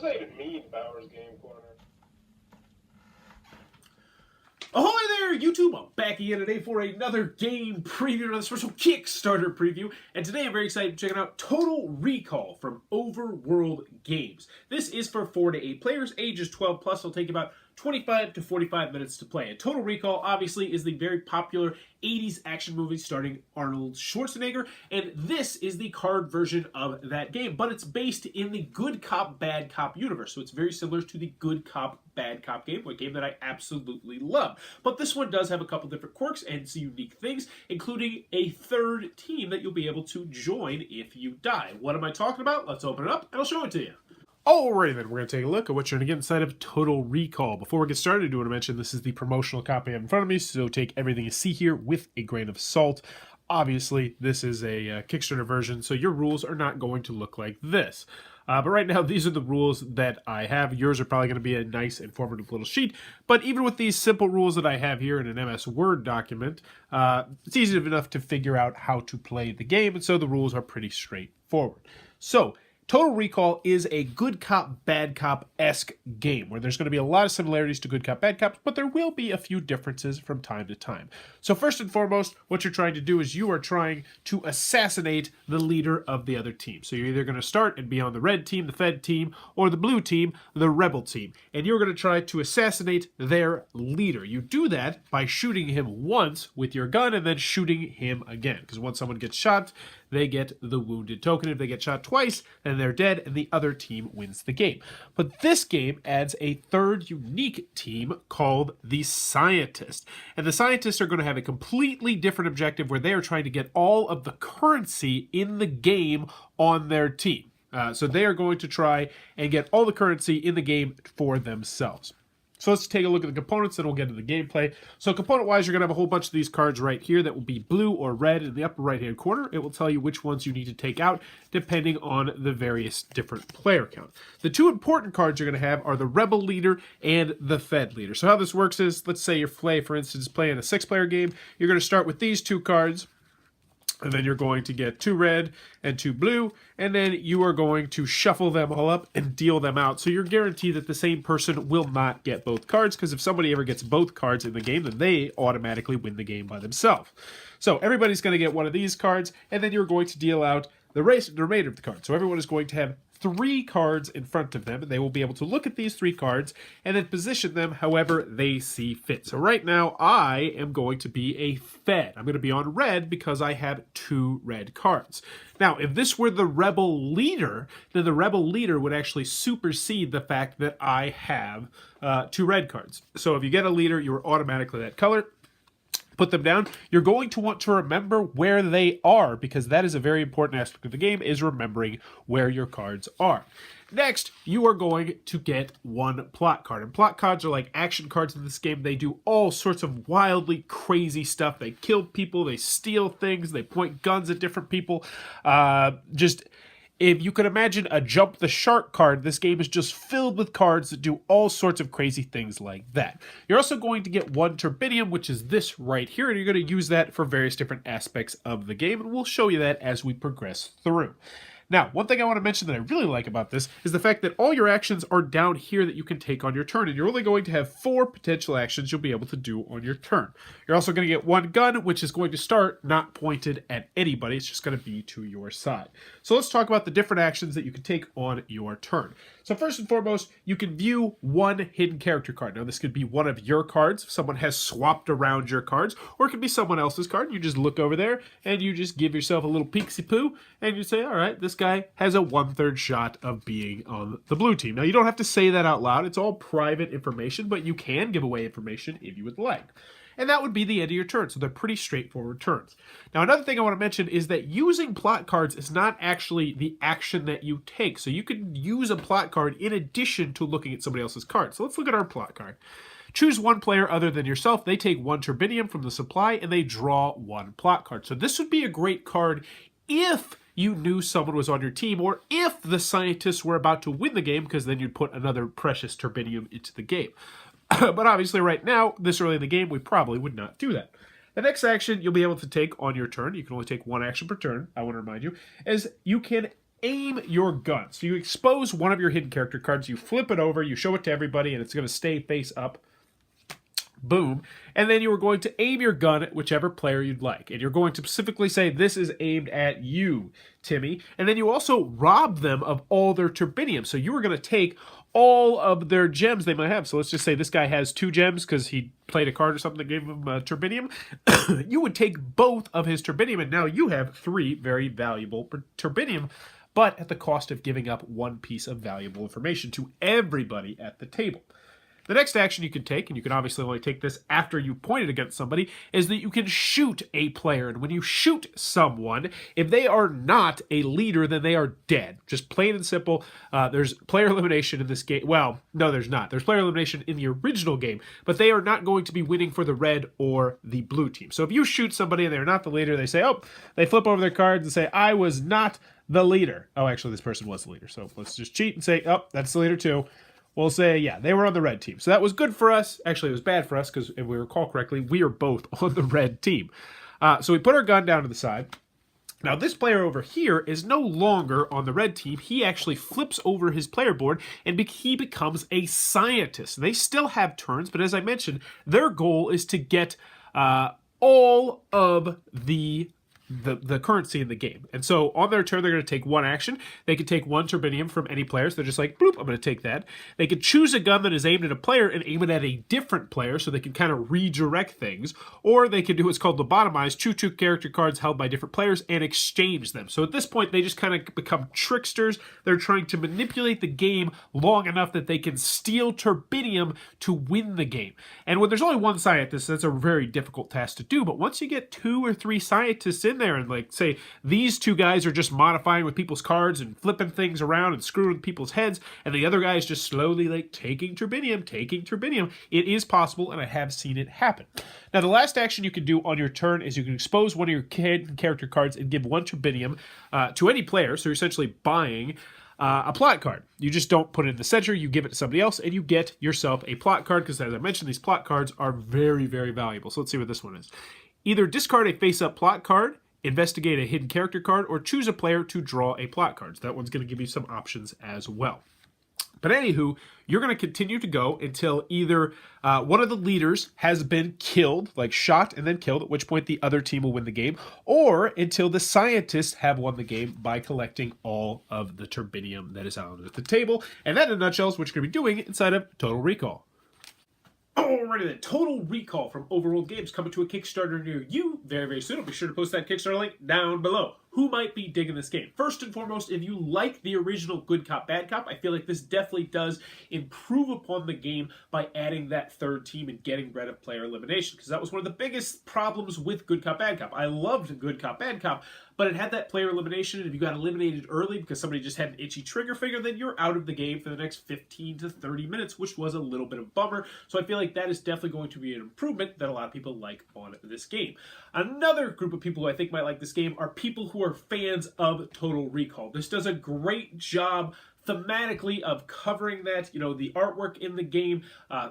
What does that even mean, Bowers Game Corner? Ahoy there, YouTube! I'm back again today for another game preview, another special Kickstarter preview, and today I'm very excited to check out Total Recall from Overworld Games. This is for 4 to 8 players, ages 12 plus. It'll take about 25 to 45 minutes to play. And Total Recall, obviously, is the very popular 80s action movie starring Arnold Schwarzenegger, and this is the card version of that game, but it's based in the Good Cop, Bad Cop universe, so it's very similar to the Good Cop, Bad Cop game, a game that I absolutely love. But this one does have a couple different quirks and some unique things, including a third team that you'll be able to join if you die. What am I talking about? Let's open it up, and I'll show it to you. Alrighty then, we're going to take a look at what you're going to get inside of Total Recall. Before we get started, I do want to mention this is the promotional copy I have in front of me, so take everything you see here with a grain of salt. Obviously, this is a Kickstarter version, so your rules are not going to look like this. But right now, these are the rules that I have. Yours are probably going to be a nice, informative little sheet. But even with these simple rules that I have here in an MS Word document, it's easy enough to figure out how to play the game, and so the rules are pretty straightforward. So, Total Recall is a Good Cop, Bad Cop-esque game where there's going to be a lot of similarities to Good Cop, Bad Cops, but there will be a few differences from time to time. So first and foremost, what you're trying to do is you are trying to assassinate the leader of the other team. So you're either going to start and be on the red team, the Fed team, or the blue team, the rebel team. And you're going to try to assassinate their leader. You do that by shooting him once with your gun and then shooting him again. Because once someone gets shot, they get the wounded token. If they get shot twice, then they're dead, and the other team wins the game. But this game adds a third unique team called the Scientist. And the Scientists are going to have a completely different objective where they are trying to get all of the currency in the game on their team. So they are going to try and get all the currency in the game for themselves. So let's take a look at the components, then we'll get into the gameplay. So component-wise, you're going to have a whole bunch of these cards right here that will be blue or red in the upper right-hand corner. It will tell you which ones you need to take out depending on the various different player count. The two important cards you're going to have are the Rebel Leader and the Fed Leader. So how this works is, let's say you're, for instance, playing a 6-player game. You're going to start with these two cards. And then you're going to get 2 red and 2 blue, and then you are going to shuffle them all up and deal them out. So you're guaranteed that the same person will not get both cards, because if somebody ever gets both cards in the game, then they automatically win the game by themselves. So everybody's going to get one of these cards, and then you're going to deal out the remainder of the cards. So everyone is going to have 3 cards in front of them, and they will be able to look at these 3 cards and then position them however they see fit. So right now, I am going to be a Fed. I'm going to be on red because I have 2 red cards. Now, if this were the Rebel Leader, then the Rebel Leader would actually supersede the fact that I have 2 red cards. So if you get a leader, you are automatically that color. Put them down. You're going to want to remember where they are, because that is a very important aspect of the game, is remembering where your cards are. Next, you are going to get 1 plot card. And plot cards are like action cards in this game. They do all sorts of wildly crazy stuff. They kill people, they steal things, they point guns at different people. If you could imagine a Jump the Shark card, this game is just filled with cards that do all sorts of crazy things like that. You're also going to get 1 Turbinium, which is this right here, and you're going to use that for various different aspects of the game, and we'll show you that as we progress through. Now, one thing I want to mention that I really like about this is the fact that all your actions are down here that you can take on your turn, and you're only going to have 4 potential actions you'll be able to do on your turn. You're also going to get 1 gun, which is going to start not pointed at anybody. It's just going to be to your side. So let's talk about the different actions that you can take on your turn. So first and foremost, you can view 1 hidden character card. Now, this could be one of your cards if someone has swapped around your cards, or it could be someone else's card. You just look over there, and you just give yourself a little peeksy-poo, and you say, all right, this guy has a 1/3 shot of being on the blue team. Now, you don't have to say that out loud. It's all private information, but you can give away information if you would like. And that would be the end of your turn, so they're pretty straightforward turns. Now, another thing I want to mention is that using plot cards is not actually the action that you take. So you can use a plot card in addition to looking at somebody else's card. So let's look at our plot card. Choose 1 player other than yourself. They take 1 Turbinium from the supply, and they draw 1 plot card. So this would be a great card if you knew someone was on your team, or if the Scientists were about to win the game, because then you'd put another precious Turbinium into the game. But obviously right now, this early in the game, we probably would not do that. The next action you'll be able to take on your turn, you can only take 1 action per turn, I want to remind you, is you can aim your gun. So you expose one of your hidden character cards, you flip it over, you show it to everybody, and it's going to stay face up. Boom. And then you are going to aim your gun at whichever player you'd like. And you're going to specifically say, this is aimed at you, Timmy. And then you also rob them of all their turbinium. So you are going to take all of their gems they might have. So let's just say this guy has 2 gems because he played a card or something that gave him turbinium. You would take both of his turbinium, and now you have 3 very valuable turbinium, but at the cost of giving up 1 piece of valuable information to everybody at the table. The next action you can take, and you can obviously only take this after you point it against somebody, is that you can shoot a player. And when you shoot someone, if they are not a leader, then they are dead. Just plain and simple. There's player elimination in this game. Well, no, there's not. There's player elimination in the original game, but they are not going to be winning for the red or the blue team. So if you shoot somebody and they're not the leader, they say, oh, they flip over their cards and say, I was not the leader. Oh, actually, this person was the leader. So let's just cheat and say, oh, that's the leader too. We'll say, yeah, they were on the red team. So that was good for us. Actually, it was bad for us because if we recall correctly, we are both on the red team. So we put our gun down to the side. Now, this player over here is no longer on the red team. He actually flips over his player board and he becomes a scientist. They still have turns, but as I mentioned, their goal is to get all of the currency in the game. And so on their turn, they're going to take 1 action. They can take 1 turbinium from any player. So they're just like, boop, I'm going to take that. They can choose a gun that is aimed at a player and aim it at a different player so they can kind of redirect things. Or they can do what's called lobotomize, choose 2 character cards held by different players and exchange them. So at this point, they just kind of become tricksters. They're trying to manipulate the game long enough that they can steal turbinium to win the game. And when there's only 1 scientist, that's a very difficult task to do. But once you get 2 or 3 scientists in there and like say these 2 guys are just modifying with people's cards and flipping things around and screwing with people's heads, and the other guy is just slowly like taking turbinium, it is possible, and I have seen it happen. Now, the last action you can do on your turn is you can expose one of your character cards and give 1 turbinium to any player. So you're essentially buying a plot card. You just don't put it in the center, you give it to somebody else, and you get yourself a plot card, because as I mentioned, these plot cards are very, very valuable. So let's see what this one is. Either discard a face-up plot card, investigate a hidden character card, or choose a player to draw a plot card. So that one's going to give you some options as well. But anywho, you're going to continue to go until either one of the leaders has been killed, like shot and then killed, at which point the other team will win the game, or until the scientists have won the game by collecting all of the turbinium that is out at the table. And that, in a nutshell, is what you're going to be doing inside of Total Recall. Alrighty then, Total Recall from Overworld Games coming to a Kickstarter near you very, very soon. I'll be sure to post that Kickstarter link down below. Who might be digging this game? First and foremost, if you like the original Good Cop, Bad Cop, I feel like this definitely does improve upon the game by adding that 3rd team and getting rid of player elimination, because that was one of the biggest problems with Good Cop, Bad Cop. I loved Good Cop, Bad Cop, but it had that player elimination, and if you got eliminated early because somebody just had an itchy trigger finger, then you're out of the game for the next 15 to 30 minutes, which was a little bit of a bummer. So I feel like that is definitely going to be an improvement that a lot of people like on this game. Another group of people who I think might like this game are people who are fans of Total Recall. This does a great job thematically of covering that, you know, the artwork in the game,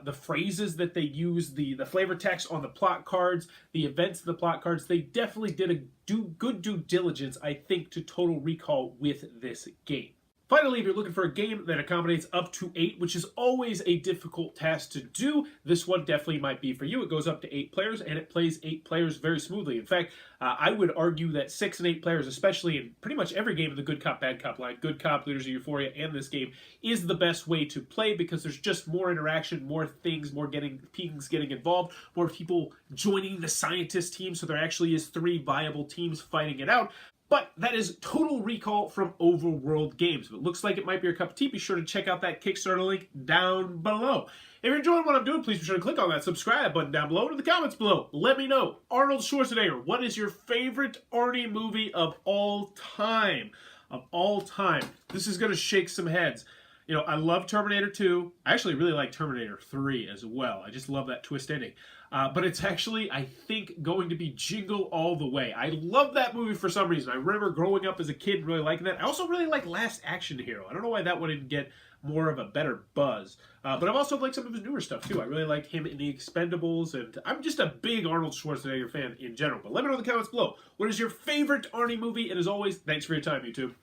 the phrases that they use, the flavor text on the plot cards, the events of the plot cards. They definitely did a good due diligence, I think, to Total Recall with this game. Finally, if you're looking for a game that accommodates up to 8, which is always a difficult task to do, this one definitely might be for you. It goes up to 8 players, and it plays 8 players very smoothly. In fact, I would argue that 6 and 8 players, especially in pretty much every game of the Good Cop, Bad Cop line, Good Cop, Leaders of Euphoria, and this game, is the best way to play, because there's just more interaction, more things, more teams getting involved, more people joining the scientist team, so there actually is 3 viable teams fighting it out. But that is Total Recall from Overworld Games. If it looks like it might be your cup of tea, be sure to check out that Kickstarter link down below. If you're enjoying what I'm doing, please be sure to click on that subscribe button down below, and in the comments below, let me know. Arnold Schwarzenegger, what is your favorite Arnie movie of all time? Of all time. This is going to shake some heads. You know, I love Terminator 2. I actually really like Terminator 3 as well. I just love that twist ending. But it's actually, I think, going to be Jingle All the Way. I love that movie for some reason. I remember growing up as a kid and really liking that. I also really like Last Action Hero. I don't know why that one didn't get more of a better buzz. But I've also liked some of his newer stuff, too. I really like him in The Expendables, and I'm just a big Arnold Schwarzenegger fan in general. But let me know in the comments below. What is your favorite Arnie movie? And as always, thanks for your time, YouTube.